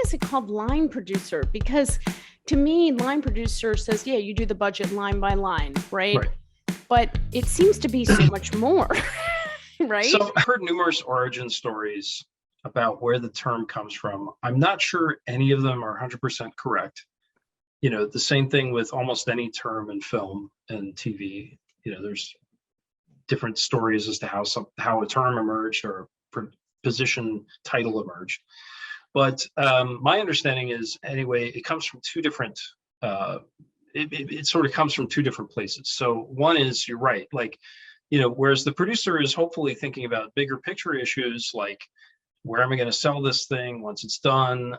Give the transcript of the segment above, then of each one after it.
is it called line producer? Because to me, line producer says, yeah, you do the budget line by line, right? Right. But it seems to be so much more, right? So I've heard numerous origin stories about where the term comes from. I'm not sure any of them are 100% correct. The same thing with almost any term in film and TV. There's different stories as to how a term emerged or position title emerged. But my understanding is, anyway, it comes from two different, it sort of comes from two different places. So one is, you're right, like, whereas the producer is hopefully thinking about bigger picture issues like, where am I going to sell this thing once it's done,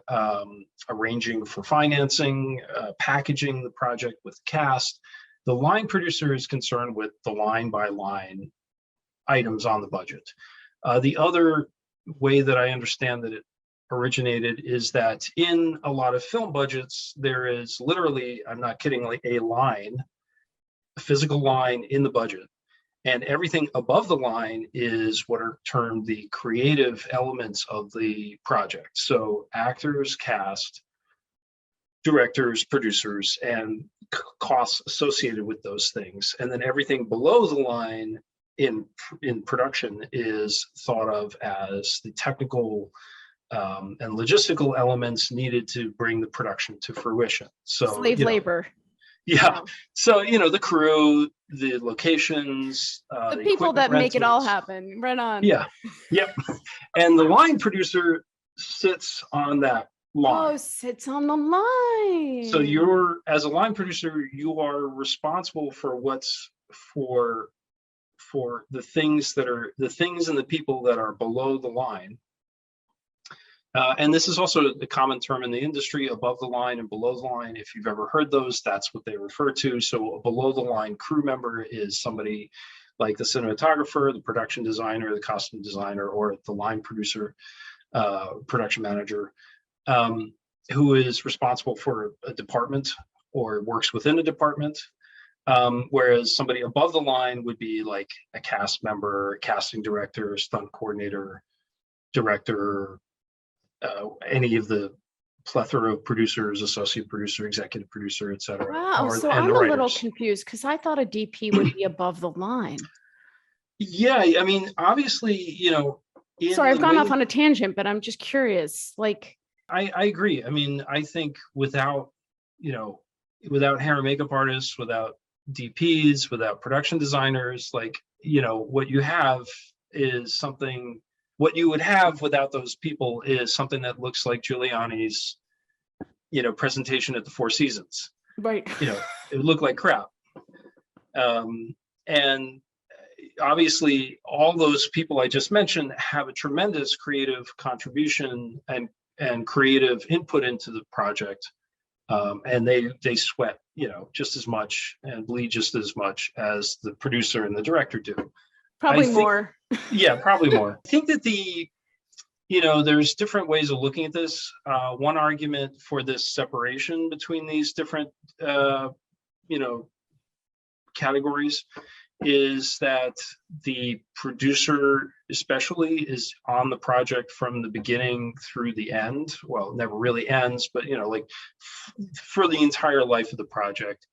arranging for financing, packaging the project with cast. The line producer is concerned with the line by line items on the budget. The other way that I understand that it originated is that in a lot of film budgets, there is literally, I'm not kidding, like a line, a physical line in the budget. And everything above the line is what are termed the creative elements of the project. So actors, cast, directors, producers, and costs associated with those things. And then everything below the line in production is thought of as the technical and logistical elements needed to bring the production to fruition. So slave labor. Yeah. So, the crew, the locations, the people that rentals. Make it all happen. Right on. Yeah. Yep. And the line producer sits on that line. Oh, sits on the line. So as a line producer, you are responsible for for the things and the people that are below the line. And this is also a common term in the industry, above the line and below the line. If you've ever heard those, that's what they refer to. So a below the line crew member is somebody like the cinematographer, the production designer, the costume designer, or the line producer, production manager, who is responsible for a department or works within a department. Whereas somebody above the line would be like a cast member, casting director, stunt coordinator, director, any of the plethora of producers, associate producer, executive producer, et cetera. Wow, so I'm a little confused because I thought a DP would be above the line. Yeah, I mean, obviously, sorry, I've gone off on a tangent, but I'm just curious. Like, I agree. I mean, I think without hair and makeup artists, without DPs, without production designers, like, what you have is something. What you would have without those people is something that looks like Giuliani's, presentation at the Four Seasons. Right. It would look like crap. And obviously, all those people I just mentioned have a tremendous creative contribution and creative input into the project. And they sweat, just as much and bleed just as much as the producer and the director do. Probably more. Yeah, probably more. I think that there's different ways of looking at this. One argument for this separation between these different, categories is that the producer especially is on the project from the beginning through the end. Well, it never really ends, but, for the entire life of the project.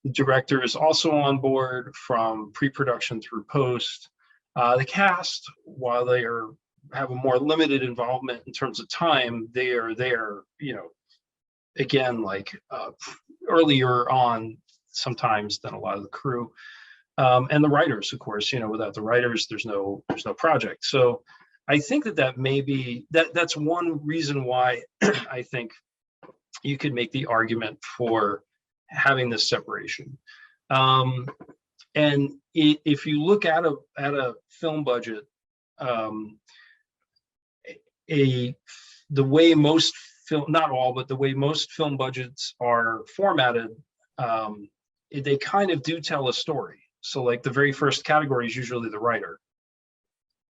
The director is also on board from pre-production through post. The cast, while they have a more limited involvement in terms of time, they are there, again, like earlier on sometimes than a lot of the crew. And the writers, of course, without the writers, there's no project. So I think that may be, that's one reason why I think you could make the argument for having this separation. And if you look at a film budget, the way most film, not all, but the way most film budgets are formatted, they kind of do tell a story. So like the very first category is usually the writer.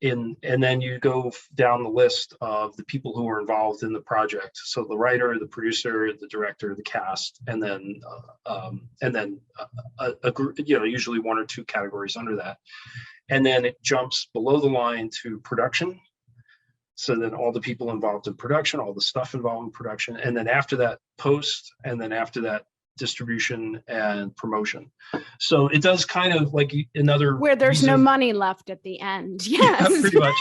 And then you go down the list of the people who are involved in the project. So the writer, the producer, the director, the cast, and then a group, usually one or two categories under that. And then it jumps below the line to production. So then all the people involved in production, all the stuff involved in production, and then after that, post, and then after that, distribution and promotion. So it does kind of like another Where there's no reason- money left at the end. Yeah, Yes. pretty much.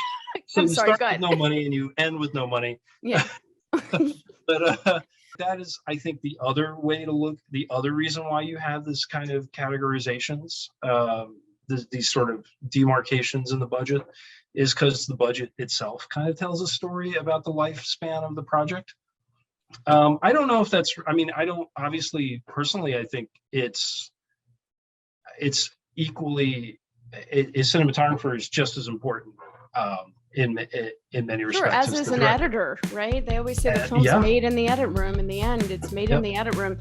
So I'm you sorry, start go with ahead. no money and you end with no money. Yeah. But that is, I think, the other way to look. The other reason why you have this kind of categorizations, these sort of demarcations in the budget, is because the budget itself kind of tells a story about the lifespan of the project. I don't know if that's, I mean, I don't, obviously, personally, I think it's equally, a cinematographer is just as important in many Sure, respects. as is the an director. editor, right? They always say the film's yeah. made in the edit room. In the end, it's made in Yep. the edit room.